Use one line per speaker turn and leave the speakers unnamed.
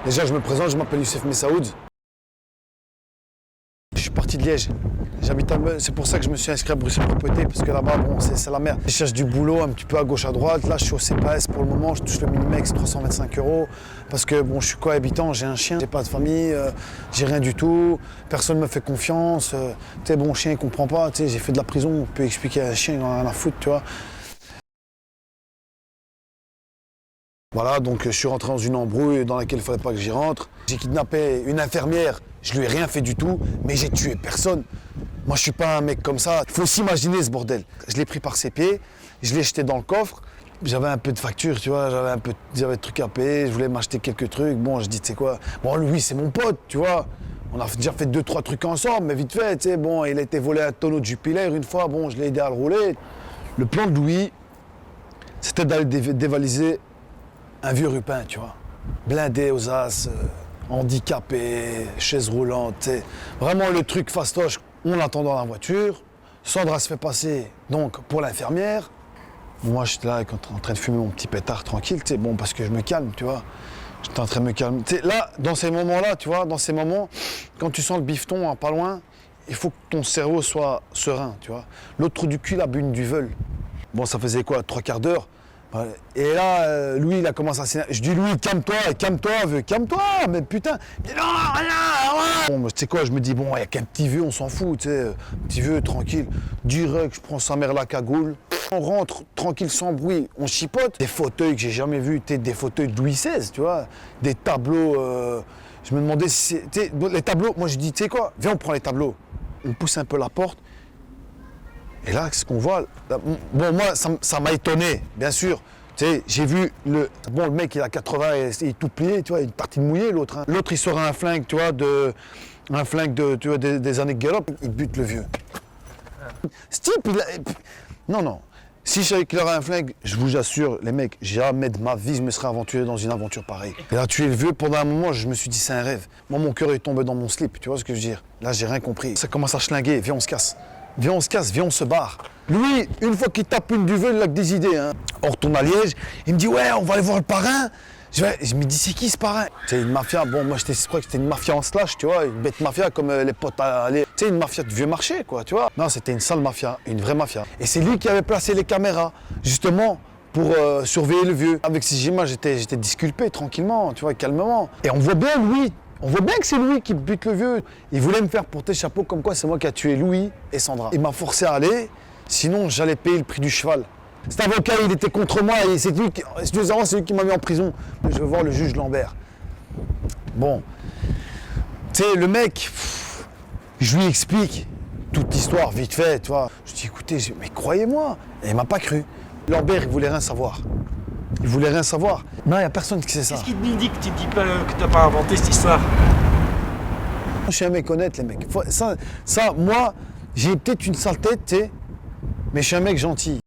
Déjà, je me présente, je m'appelle Youssef Messaoud. Je suis parti de Liège. J'habite à Meuse. C'est pour ça que je me suis inscrit à Bruxelles Propreté, parce que là-bas, bon, c'est la merde. Je cherche du boulot un petit peu à gauche, à droite. Là, je suis au CPS pour le moment. Je touche le Minimex, 325 €. Parce que bon, je suis cohabitant, j'ai un chien, j'ai pas de famille, j'ai rien du tout. Personne me fait confiance. Tu sais, bon, chien, il comprend pas. Tu sais, j'ai fait de la prison. On peut expliquer à un chien, il en a rien à foutre, tu vois. Voilà, donc je suis rentré dans une embrouille dans laquelle il ne fallait pas que j'y rentre. J'ai kidnappé une infirmière, je lui ai rien fait du tout, mais j'ai tué personne. Moi, je suis pas un mec comme ça. Il faut s'imaginer ce bordel. Je l'ai pris par ses pieds, je l'ai jeté dans le coffre. J'avais un peu de facture, tu vois, j'avais des trucs à payer, je voulais m'acheter quelques trucs. Bon, je dis, tu sais quoi, bon, lui, c'est mon pote, tu vois. On a déjà fait 2-3 trucs ensemble, mais vite fait, tu sais, bon, il a été volé un tonneau de Jupiler une fois, bon, je l'ai aidé à le rouler. Le plan de Louis, c'était d'aller dévaliser un vieux rupin, tu vois, blindé aux as, handicapé, chaise roulante, t'sais. Vraiment le truc fastoche, on l'attend dans la voiture. Sandra se fait passer donc pour l'infirmière. Moi j'étais là en train de fumer mon petit pétard tranquille, t'sais, bon parce que je me calme, tu vois. J'étais en train de me calmer. T'sais, là, dans ces moments-là, tu vois, dans ces moments, quand tu sens le bifton hein, pas loin, il faut que ton cerveau soit serein, tu vois. L'autre trou du cul, la bune du veule. Bon, ça faisait quoi, 3/4 d'heure. Et là, Louis, il a commencé à s'énerver. Je dis, Louis, calme-toi, vieux, calme-toi, mais putain. Il dit, non, rien. Bon, tu sais quoi, je me dis, bon, il n'y a qu'un petit vieux, on s'en fout, tu sais, petit vieux, tranquille. Direct, je prends sa mère la cagoule. On rentre, tranquille, sans bruit, on chipote. Des fauteuils que j'ai jamais vus, des fauteuils de Louis XVI, tu vois. Des tableaux, je me demandais si c'est. Les tableaux, moi je dis, tu sais quoi, viens, on prend les tableaux. On pousse un peu la porte. Et là, ce qu'on voit, bon, moi, ça m'a étonné, bien sûr. Tu sais, j'ai vu le mec, il a 80 et il est tout plié, tu vois, une partie de mouillé, l'autre. Hein. L'autre, il sort un flingue, tu vois, tu vois, des années de galop, il bute le vieux. Ce type, non. Si je savais qu'il aurait un flingue, je vous assure, les mecs, jamais de ma vie, je me serais aventuré dans une aventure pareille. Il a tué le vieux, pendant un moment, je me suis dit, c'est un rêve. Moi, mon cœur est tombé dans mon slip, tu vois ce que je veux dire. Là, j'ai rien compris. Ça commence à schlinguer, viens, on se casse. Viens, on se casse, viens, on se barre. Lui, une fois qu'il tape une duvel, il a que des idées. Hein. On retourne à Liège, il me dit, ouais, on va aller voir le parrain. Je me dis, c'est qui ce parrain? C'est une mafia, bon, moi, je crois que c'était une mafia en slash, tu vois, une bête mafia comme les potes à aller. Tu sais, une mafia de vieux marché, quoi, tu vois. Non, c'était une sale mafia, une vraie mafia. Et c'est lui qui avait placé les caméras, justement, pour surveiller le vieux. Avec ces images, j'étais disculpé tranquillement, tu vois, calmement. Et on voit bien, Louis. On voit bien que c'est Louis qui bute le vieux. Il voulait me faire porter chapeau comme quoi c'est moi qui a tué Louis et Sandra. Il m'a forcé à aller, sinon j'allais payer le prix du cheval. Cet avocat, il était contre moi et c'est lui qui m'a mis en prison. Je veux voir le juge Lambert. Bon, tu sais, le mec, je lui explique toute l'histoire vite fait, tu vois. Je dis, écoutez, mais croyez-moi. Et il m'a pas cru. Lambert, il voulait rien savoir. Il voulait rien savoir. Non, il n'y a personne qui sait ça.
Qu'est-ce qui te dit que tu dis pas que t'as pas inventé cette histoire?
Je suis un mec honnête, les mecs. Ça, moi, j'ai peut-être une sale tête, tu sais, mais je suis un mec gentil.